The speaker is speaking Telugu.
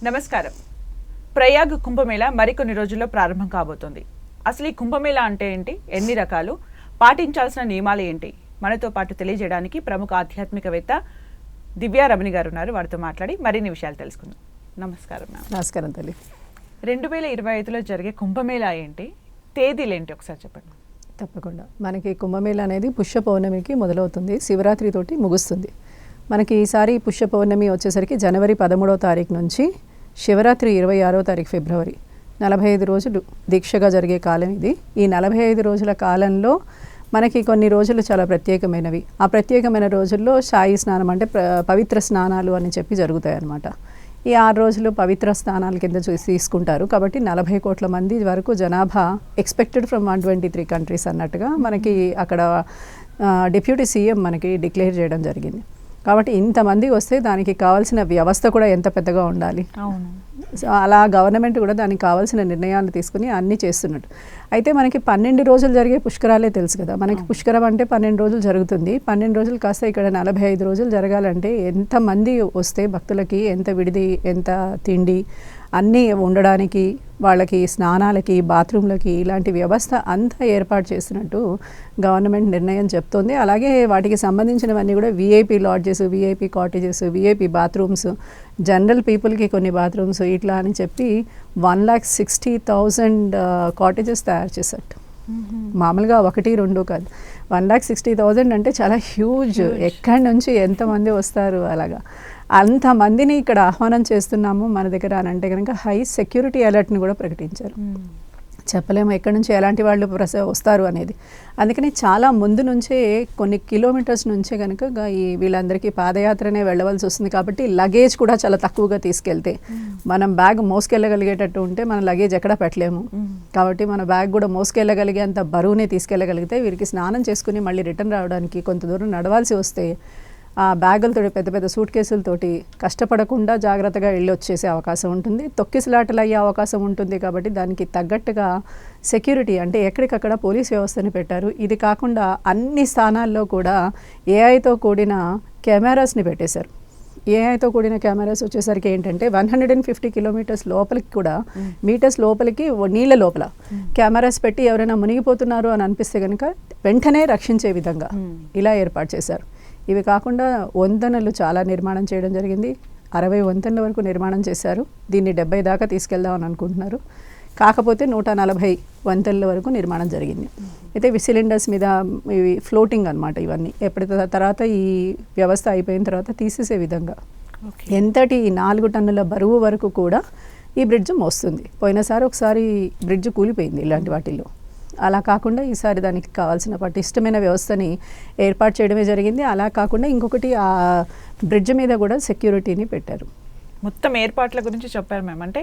నమస్కారం. ప్రయాగ్ కుంభమేళా మరికొన్ని రోజుల్లో ప్రారంభం కాబోతోంది. అసలు ఈ కుంభమేళా అంటే ఏంటి, ఎన్ని రకాలు, పాటించాల్సిన నియమాలు ఏంటి, మనతో పాటు తెలియజేయడానికి ప్రముఖ ఆధ్యాత్మికవేత్త దివ్యా రమణి గారు ఉన్నారు. వారితో మాట్లాడి మరిన్ని విషయాలు తెలుసుకుందాం. నమస్కారం మ్యామ్. నమస్కారం తల్లి. 2025లో జరిగే కుంభమేళా ఏంటి, తేదీలు ఏంటి ఒకసారి చెప్పండి. తప్పకుండా. మనకి కుంభమేళా అనేది పుష్య పౌర్ణమికి మొదలవుతుంది, శివరాత్రితోటి ముగుస్తుంది. మనకి ఈసారి పుష్య పౌర్ణమి వచ్చేసరికి జనవరి 13వ తారీఖు నుంచి శివరాత్రి 26వ తారీఖు ఫిబ్రవరి 45 రోజులు దీక్షగా జరిగే కాలం ఇది. ఈ 45 రోజుల కాలంలో మనకి కొన్ని రోజులు చాలా ప్రత్యేకమైనవి. ఆ ప్రత్యేకమైన రోజుల్లో శాయి స్నానం అంటే పవిత్ర స్నానాలు అని చెప్పి జరుగుతాయి అన్నమాట. ఈ 6 రోజులు పవిత్ర స్నానాల కింద తీసుకుంటారు. కాబట్టి 40 కోట్ల మంది వరకు జనాభా ఎక్స్పెక్టెడ్ ఫ్రమ్ 123 కంట్రీస్ అన్నట్టుగా మనకి అక్కడ డిప్యూటీ సీఎం మనకి డిక్లేర్ చేయడం జరిగింది. కాబట్టి ఇంతమంది వస్తే దానికి కావాల్సిన వ్యవస్థ కూడా ఎంత పెద్దగా ఉండాలి. సో అలా గవర్నమెంట్ కూడా దానికి కావాల్సిన నిర్ణయాలు తీసుకుని అన్నీ చేస్తున్నట్టు. అయితే మనకి 12 రోజులు జరిగే పుష్కరాలే తెలుసు కదా. మనకి పుష్కరం అంటే 12 రోజులు జరుగుతుంది. 12 రోజులు కాస్త ఇక్కడ 45 రోజులు జరగాలంటే ఎంతమంది వస్తే భక్తులకి ఎంత విడిది, ఎంత తిండి, అన్నీ ఉండడానికి, వాళ్ళకి స్నానాలకి, బాత్రూంలకి ఇలాంటి వ్యవస్థ అంతా ఏర్పాటు చేసినట్టు గవర్నమెంట్ నిర్ణయం చెప్తోంది. అలాగే వాటికి సంబంధించినవన్నీ కూడా VIP lodges, VIP cottages, VIP bathrooms, general పీపుల్కి కొన్ని బాత్రూమ్స్ ఇట్లా అని చెప్పి 1,60,000 కాటేజెస్ తయారు చేశారు. మామూలుగా 1-2 కాదు, 1,60,000 అంటే చాలా హ్యూజ్. ఎక్కడి నుంచి ఎంతమంది వస్తారు, అలాగా అంతమందిని ఇక్కడ ఆహ్వానం చేస్తున్నాము మన దగ్గర అని అంటే కనుక హై సెక్యూరిటీ అలర్ట్ని కూడా ప్రకటించారు. చెప్పలేము ఎక్కడి నుంచి ఎలాంటి వాళ్ళు వస్తారు అనేది. అందుకని చాలా ముందు నుంచే కొన్ని కిలోమీటర్స్ నుంచే కనుక ఈ వీళ్ళందరికీ పాదయాత్రనే వెళ్ళవలసి వస్తుంది. కాబట్టి లగేజ్ కూడా చాలా తక్కువగా తీసుకెళ్తే, మనం బ్యాగ్ మోసుకెళ్ళగలిగేటట్టు ఉంటే మన లగేజ్ ఎక్కడ పెట్టలేము. కాబట్టి మన బ్యాగ్ కూడా మోసుకెళ్ళగలిగే అంత బరువునే తీసుకెళ్ళగలిగితే వీరికి స్నానం చేసుకుని మళ్ళీ రిటర్న్ రావడానికి కొంత దూరం నడవాల్సి వస్తే ఆ బ్యాగులతోటి, పెద్ద పెద్ద సూట్ కేసులతోటి కష్టపడకుండా జాగ్రత్తగా వెళ్ళి వచ్చేసే అవకాశం ఉంటుంది. తొక్కిసలాటలు అయ్యే అవకాశం ఉంటుంది. కాబట్టి దానికి తగ్గట్టుగా సెక్యూరిటీ అంటే ఎక్కడికక్కడ పోలీస్ వ్యవస్థని పెట్టారు. ఇది కాకుండా అన్ని స్థానాల్లో కూడా ఏఐతో కూడిన కెమెరాస్ని పెట్టేశారు. ఏఐతో కూడిన కెమెరాస్ వచ్చేసరికి ఏంటంటే 150 కిలోమీటర్స్ లోపలికి కూడా, మీటర్స్ లోపలికి, నీళ్ళ లోపల కెమెరాస్ పెట్టి ఎవరైనా మునిగిపోతున్నారు అని అనిపిస్తే కనుక వెంటనే రక్షించే విధంగా ఇలా ఏర్పాటు చేశారు. ఇవి కాకుండా వంతెనలు చాలా నిర్మాణం చేయడం జరిగింది. 60 వంతెనల వరకు నిర్మాణం చేశారు. దీన్ని 70 దాకా తీసుకెళ్దామని అనుకుంటున్నారు. కాకపోతే 140 వంతెనల వరకు నిర్మాణం జరిగింది. అయితే సిలిండర్స్ మీద ఇవి ఫ్లోటింగ్ అనమాట. ఇవన్నీ ఎప్పటి తర్వాత ఈ వ్యవస్థ అయిపోయిన తర్వాత తీసేసే విధంగా ఎంతటి 4 టన్నుల బరువు వరకు కూడా ఈ బ్రిడ్జ్ మోస్తుంది. పోయినసారి ఒకసారి బ్రిడ్జ్ కూలిపోయింది ఇలాంటి వాటిల్లో. అలా కాకుండా ఈసారి దానికి కావాల్సిన పటిష్టమైన వ్యవస్థని ఏర్పాటు చేయడమే జరిగింది. అలా కాకుండా ఇంకొకటి ఆ బ్రిడ్జ్ మీద కూడా సెక్యూరిటీని పెట్టారు. మొత్తం ఏర్పాట్ల గురించి చెప్పారు మ్యామ్. అంటే